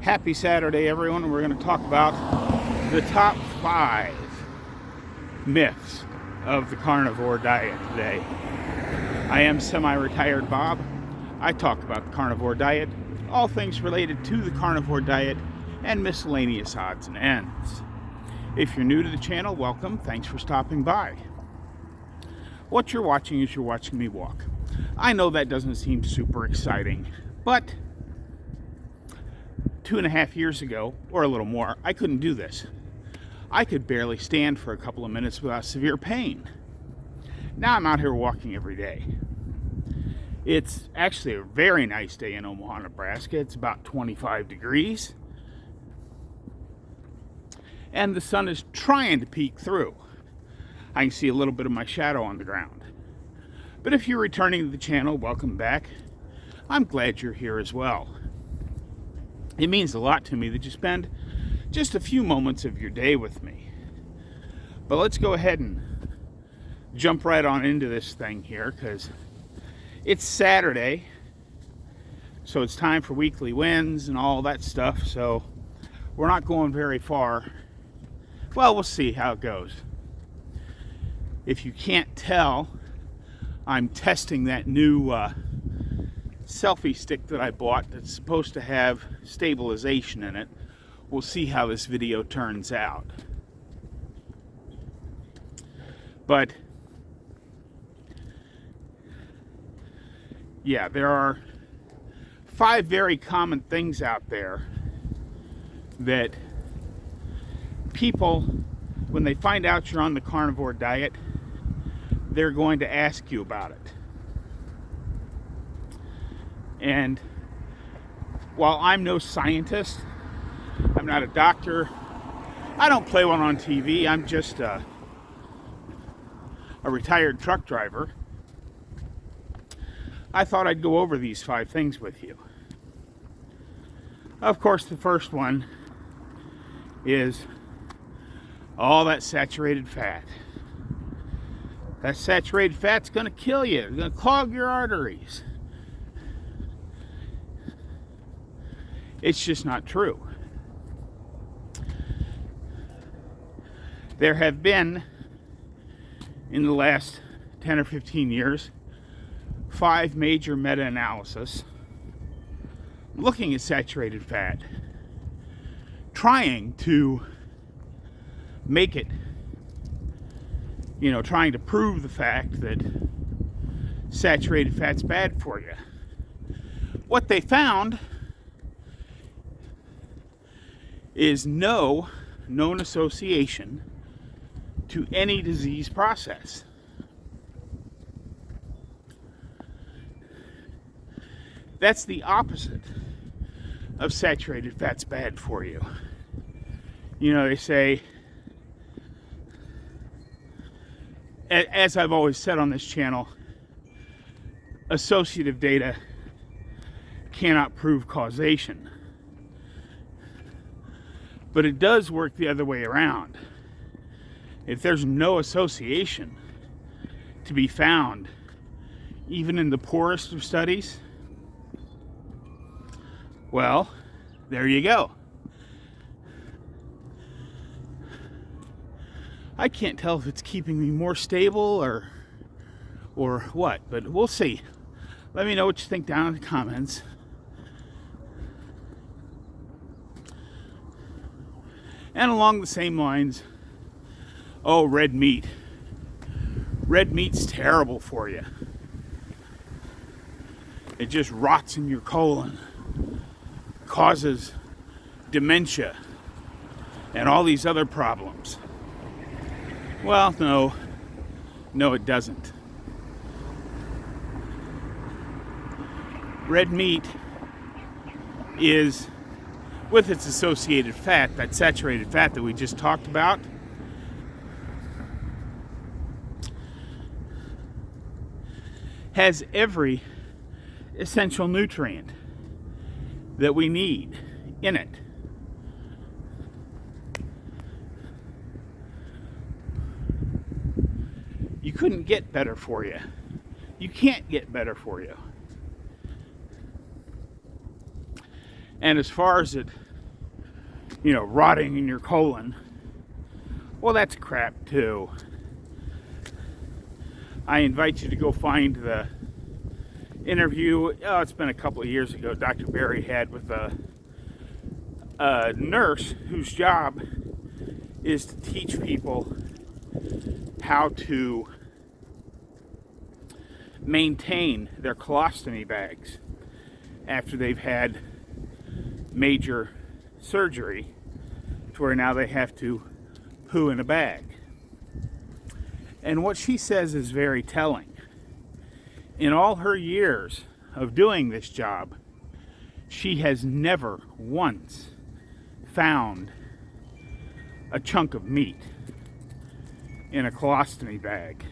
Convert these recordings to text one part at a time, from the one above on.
Happy Saturday, everyone. We're going to talk about the top 5 myths of the carnivore diet today. I am Semi-Retired Bob. I talk about the carnivore diet, all things related to the carnivore diet, and miscellaneous odds and ends. If you're new to the channel, welcome. Thanks for stopping by. What you're watching is you're watching me walk. I know that doesn't seem super exciting, but 2.5 years ago, or a little more, I couldn't do this. I could barely stand for a couple of minutes without severe pain. Now I'm out here walking every day. It's actually a very nice day in Omaha, Nebraska. It's about 25 degrees. And the sun is trying to peek through. I can see a little bit of my shadow on the ground. But if you're returning to the channel, welcome back. I'm glad you're here as well. It means a lot to me that you spend just a few moments of your day with me. But let's go ahead and jump right on into this thing here, because it's Saturday, so it's time for weekly wins and all that stuff. So we're not going very far. Well, we'll see how it goes. If you can't tell, I'm testing that new selfie stick that I bought that's supposed to have stabilization in it. We'll see how this video turns out. But yeah, there are 5 very common things out there that people, when they find out you're on the carnivore diet, they're going to ask you about it. And while I'm no scientist, I'm not a doctor, I don't play one on TV, I'm just a retired truck driver, I thought I'd go over these 5 things with you. Of course, the first one is all that saturated fat. That saturated fat's going to kill you. It's going to clog your arteries. It's just not true. There have been, in the last 10 or 15 years, 5 major meta-analyses looking at saturated fat, trying to make it, trying to prove the fact that saturated fat's bad for you. What they found is no known association to any disease process. That's the opposite of saturated fat's bad for you. They say, as I've always said on this channel, associative data cannot prove causation. But it does work the other way around. If there's no association to be found, even in the poorest of studies, well, there you go. I can't tell if it's keeping me more stable or what, but we'll see. Let me know what you think down in the comments. And along the same lines, red meat. Red meat's terrible for you. It just rots in your colon, causes dementia, and all these other problems. Well, no, it doesn't. Red meat is, with its associated fat, that saturated fat that we just talked about, has every essential nutrient that we need in it. You couldn't get better for you. You can't get better for you. And as far as it rotting in your colon. Well, that's crap too. I invite you to go find the interview, it's been a couple of years ago, Dr. Barry had with a nurse whose job is to teach people how to maintain their colostomy bags after they've had major surgery, to where now they have to poo in a bag. And what she says is very telling. In all her years of doing this job, she has never once found a chunk of meat in a colostomy bag.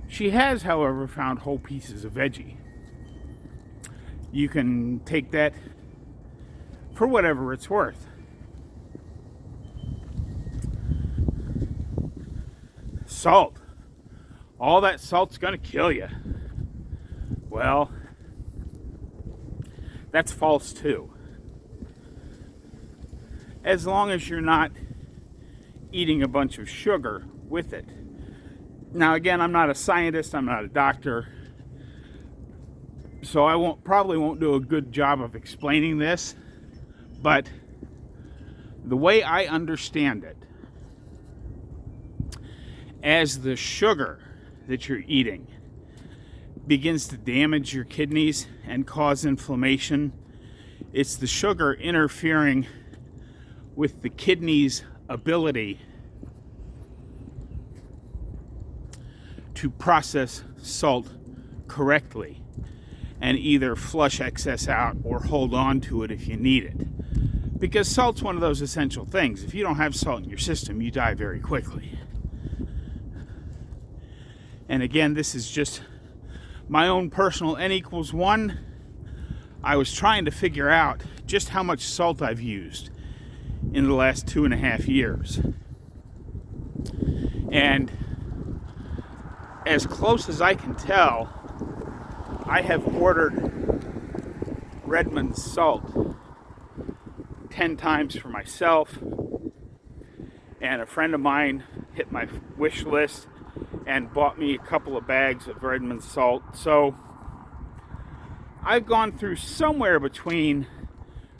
She has, however, found whole pieces of veggie. You can take that for whatever it's worth. Salt. All that salt's gonna kill you. Well, that's false too. As long as you're not eating a bunch of sugar with it. Now again, I'm not a scientist, I'm not a doctor, so I probably won't do a good job of explaining this, but the way I understand it, as the sugar that you're eating begins to damage your kidneys and cause inflammation, it's the sugar interfering with the kidney's ability to process salt correctly and either flush excess out or hold on to it if you need it. Because salt's one of those essential things. If you don't have salt in your system, you die very quickly. And again, this is just my own personal N=1. I was trying to figure out just how much salt I've used in the last 2.5 years. And as close as I can tell, I have ordered Redmond's salt 10 times for myself, and a friend of mine hit my wish list and bought me a couple of bags of Redmond's salt. So I've gone through somewhere between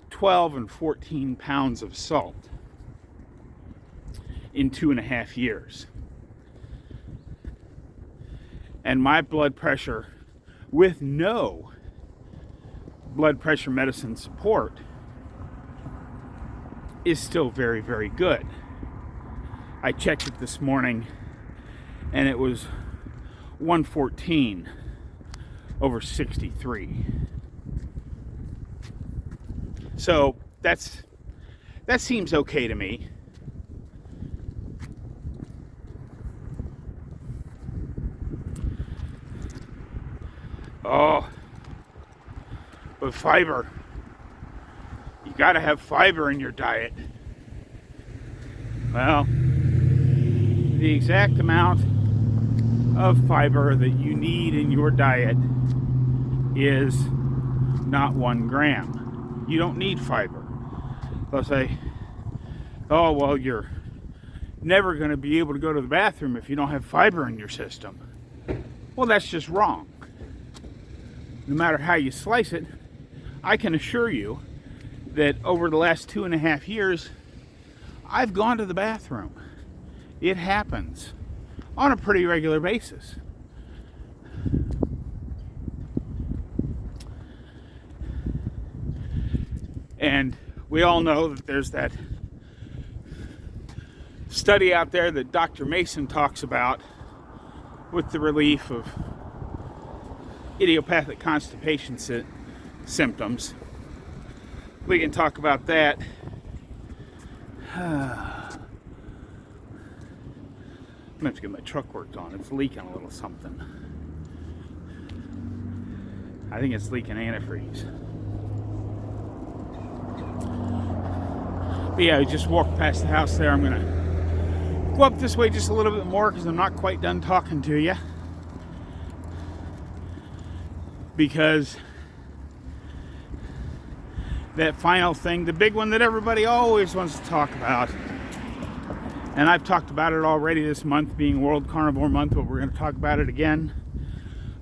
12 and 14 pounds of salt in 2.5 years. And my blood pressure, with no blood pressure medicine support, is still very, very good. I checked it this morning and it was 114 over 63. So that seems okay to me. Oh, but fiber. You gotta have fiber in your diet. Well, the exact amount of fiber that you need in your diet is not 1 gram. You don't need fiber. They'll say, oh, well, you're never going to be able to go to the bathroom if you don't have fiber in your system. Well, that's just wrong. No matter how you slice it, I can assure you that over the last 2.5 years, I've gone to the bathroom. It happens on a pretty regular basis. And we all know that there's that study out there that Dr. Mason talks about with the relief of idiopathic constipation symptoms. We can talk about that. I'm gonna have to get my truck worked on. It's leaking a little something. I think it's leaking antifreeze. But yeah, I just walked past the house there. I'm gonna go up this way just a little bit more because I'm not quite done talking to you. Because that final thing, the big one that everybody always wants to talk about. And I've talked about it already this month, being World Carnivore Month, but we're going to talk about it again.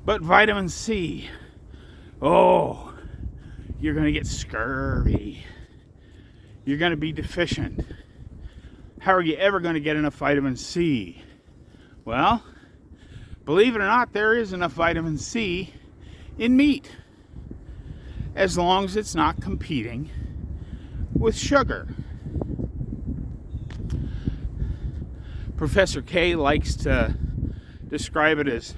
But vitamin C. Oh, you're going to get scurvy. You're going to be deficient. How are you ever going to get enough vitamin C? Well, believe it or not, there is enough vitamin C in meat, as long as it's not competing with sugar. Professor K likes to describe it as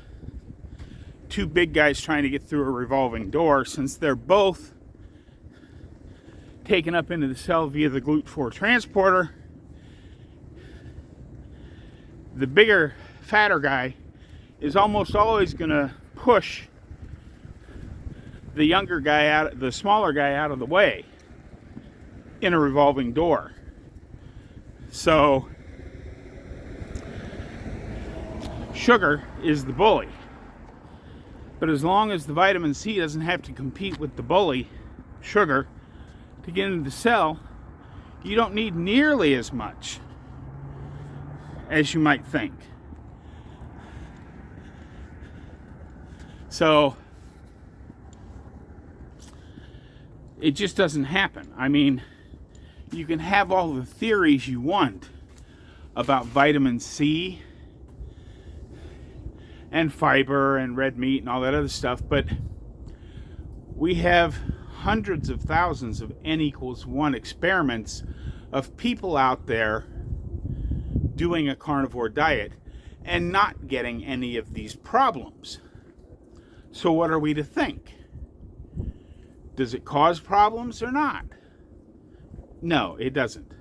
two big guys trying to get through a revolving door, since they're both taken up into the cell via the GLUT4 transporter. The bigger, fatter guy is almost always going to push the younger guy out, the smaller guy out of the way in a revolving door. So sugar is the bully. But as long as the vitamin C doesn't have to compete with the bully, sugar, to get into the cell, you don't need nearly as much as you might think. So it just doesn't happen. I mean, you can have all the theories you want about vitamin C and fiber and red meat and all that other stuff, but we have hundreds of thousands of N=1 experiments of people out there doing a carnivore diet and not getting any of these problems. So what are we to think? Does it cause problems or not? No, it doesn't.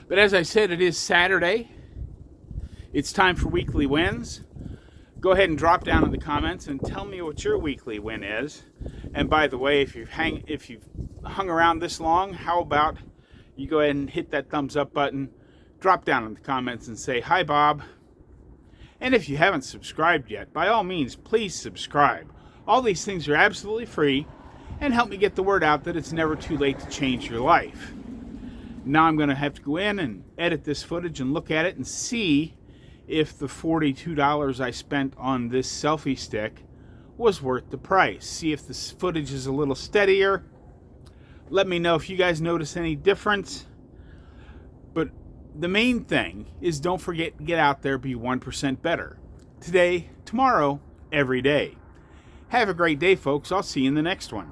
But as I said, it is Saturday. It's time for weekly wins. Go ahead and drop down in the comments and tell me what your weekly win is. And by the way, if you've hung around this long, how about you go ahead and hit that thumbs up button, drop down in the comments and say, "Hi, Bob." And if you haven't subscribed yet, by all means, please subscribe. All these things are absolutely free and help me get the word out that it's never too late to change your life. Now I'm going to have to go in and edit this footage and look at it and see if the $42 I spent on this selfie stick was worth the price. See if this footage is a little steadier. Let me know if you guys notice any difference. But the main thing is, don't forget, get out there, be 1% better. Today, tomorrow, every day. Have a great day, folks. I'll see you in the next one.